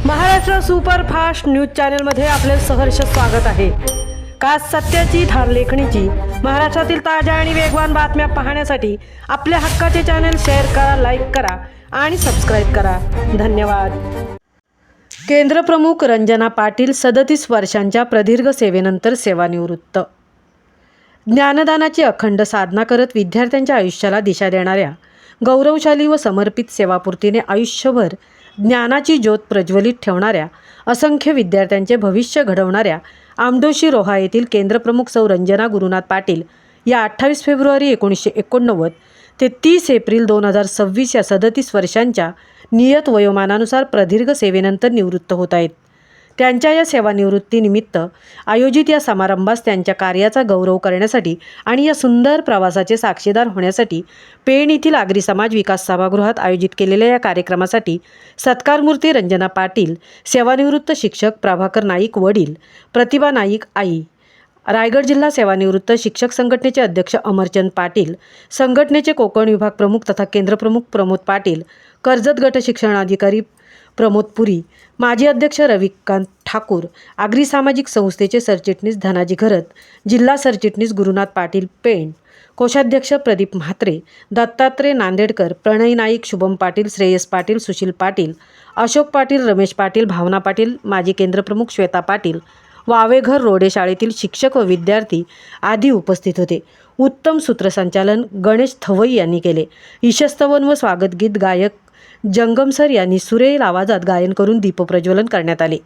Maharashtra superfast news चॅनलमध्ये आपले सहर्ष स्वागत आहे। खास सत्याची धार लेखणीची महाराष्ट्रातील ताज्या आणि वेगवान बातम्या पाहण्यासाठी आपल्या हक्काचे चॅनल शेअर करा, लाईक करा आणि सबस्क्राईब करा। धन्यवाद। केंद्र प्रमुख रंजना पाटील 37 वर्षांच्या प्रदीर्घ सेवेनंतर सेवानिवृत्त। ज्ञानदानाची अखंड साधना करत विद्यार्थ्यांच्या आयुष्याला दिशा देणाऱ्या गौरवशाली व समर्पित सेवापूर्तीने आयुष्यभर ज्ञानाची ज्योत प्रज्वलित ठेवणाऱ्या असंख्य विद्यार्थ्यांचे भविष्य घडवणाऱ्या आमडोशी रोहा येथील केंद्रप्रमुख सौ रंजना गुरुनाथ पाटील या 28 फेब्रुवारी 1989 ते 30 एप्रिल 2026 या 37 वर्षांच्या नियत वयोमानानुसार प्रदीर्घ सेवेनंतर निवृत्त होत आहेत। त्यांच्या या सेवानिवृत्तीनिमित्त आयोजित या समारंभास त्यांच्या कार्याचा गौरव करण्यासाठी आणि या सुंदर प्रवासाचे साक्षीदार होण्यासाठी पेण येथील आगरी समाज विकास सभागृहात आयोजित केलेल्या या कार्यक्रमासाठी सत्कारमूर्ती रंजना पाटील, सेवानिवृत्त शिक्षक प्रभाकर नाईक वडील, प्रतिभा नाईक आई, रायगड जिल्हा सेवानिवृत्त शिक्षक संघटनेचे अध्यक्ष अमरचंद पाटील, संघटनेचे कोकण विभाग प्रमुख तथा केंद्रप्रमुख प्रमोद पाटील, कर्जत गट शिक्षणाधिकारी प्रमोद पुरी, माजी अध्यक्ष रविकांत ठाकूर, आगरी सामाजिक संस्थेचे सरचिटणीस धनाजी घरत, जिल्हा सरचिटणीस गुरुनाथ पाटील पेण, कोषाध्यक्ष प्रदीप म्हात्रे, दत्तात्रय नांदेडकर, प्रणय नाईक, शुभम पाटील, श्रेयस पाटील, सुशील पाटील, अशोक पाटील, रमेश पाटील, भावना पाटील, माजी केंद्रप्रमुख श्वेता पाटील, वावेघर रोडे शाळेतील शिक्षक व विद्यार्थी आदी उपस्थित होते। उत्तम सूत्रसंचालन गणेश थवई यांनी केले। ईशस्तवन व स्वागतगीत गायक जंगम सर यांनी सुरेल आवाजात गायन करून दीपप्रज्वलन करण्यात आले।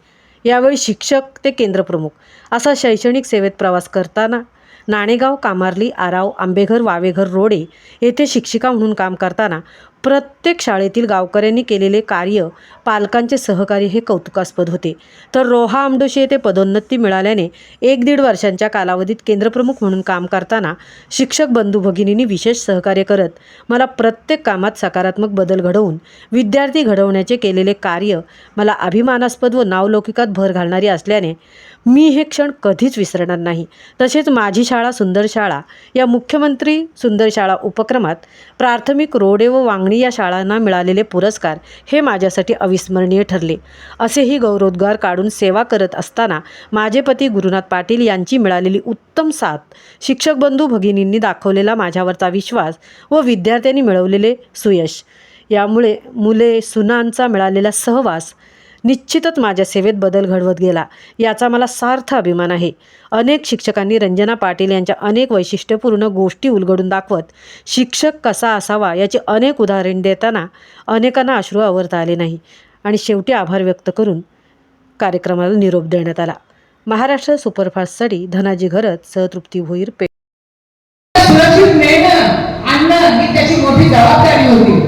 यावेळी शिक्षक ते केंद्रप्रमुख असा शैक्षणिक सेवेत प्रवास करताना नाणेगाव, कामार्ली, आराव, आंबेघर, वावेघर रोडे येथे शिक्षिका म्हणून काम करताना प्रत्येक शाळेतील गावकऱ्यांनी केलेले कार्य, पालकांचे सहकार्य हे कौतुकास्पद होते। तर रोहा आमडोशी येथे पदोन्नती मिळाल्याने 1-1.5 वर्षांच्या कालावधीत केंद्रप्रमुख म्हणून काम करताना शिक्षक बंधू भगिनींनी विशेष सहकार्य करत मला प्रत्येक कामात सकारात्मक बदल घडवून विद्यार्थी घडवण्याचे केलेले कार्य मला अभिमानास्पद व नावलौकिकात भर घालणारी असल्याने मी हे क्षण कधीच विसरणार नाही। तसेच माझी शाळा सुंदर शाळा या मुख्यमंत्री सुंदर शाळा उपक्रमात प्राथमिक रोडे व वांगणी या शाळांना मिळालेले पुरस्कार हे माझ्यासाठी अविस्मरणीय ठरले। असेही गौरवोद्गार काढून सेवा करत असताना माझे पती गुरुनाथ पाटील यांची मिळालेली उत्तम साथ, शिक्षक बंधू भगिनींनी दाखवलेला माझ्यावरचा विश्वास व विद्यार्थ्यांनी मिळवलेले सुयश यामुळे मुले सुनांचा मिळालेला सहवास निश्चितच माझ्या सेवेत बदल घडवत गेला याचा मला सार्थ अभिमान आहे। अनेक शिक्षकांनी रंजना पाटील यांच्या अनेक वैशिष्ट्यपूर्ण गोष्टी उलगडून दाखवत शिक्षक कसा असावा याचे अनेक उदाहरण देताना अनेकांना अश्रू आवरता आले नाही आणि शेवटी आभार व्यक्त करून कार्यक्रमाला निरोप देण्यात आला। महाराष्ट्र सुपरफास्टसाठी धनाजी घरत, सहतृप्ती भोईर पेण। सुरक्षित नेणं आणणं ही त्याची मोठी जबाबदारी होती।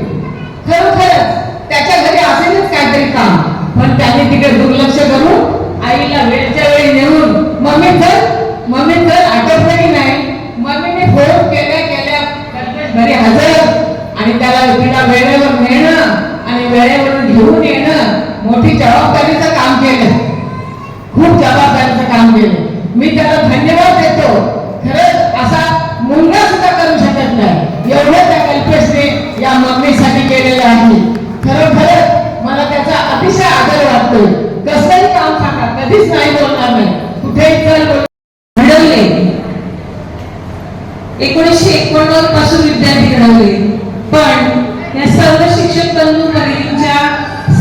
खरोखर त्याच्या घरी असेलच काहीतरी काम, पण त्याने तिकडे दुर्लक्ष करून आईला वेळच्या वेळी नेऊन मम्मी तर आठवलं की नाही, मम्मीने फोन केल्या घरी हजर आणि त्याला तिला वेळेवर नेणं आणि वेळेवर घेऊन येणं मोठी जबाबदारीचं काम केलं, खूप जबाबदारीचं काम केलं। मी त्याला धन्यवाद देतो। खरंच असा मुलगा सुद्धा करू शकत नाही एवढं त्या कल्पेशने या मम्मीसाठी केलेलं आहे। खरोखर मला त्याचा अतिशय आदर वाटतो। कसंही काम सांगा, कधीच नाही बोलणार नाही, कुठेही चल घडवले। 1991 पासून विद्यार्थी घडवले, पण या सर्व शिक्षक बंधू भगिनींच्या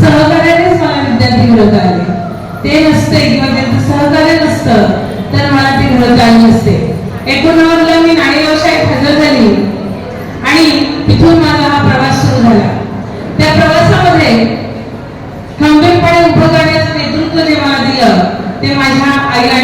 सहकार्यानेच मला विद्यार्थी घडवता आले। ते नसते किंवा त्यांचं सहकार्य नसतं तर मला ते घडवता आले नसते। 89 ला मी नाणेगाव शाळेत हजर झाली आणि तिथून माझा हा प्रवास सुरू झाला। त्या प्रवासामध्ये खंबीरपणे उभं करण्याचं नेतृत्व जे मला दिलं ते माझ्या आईला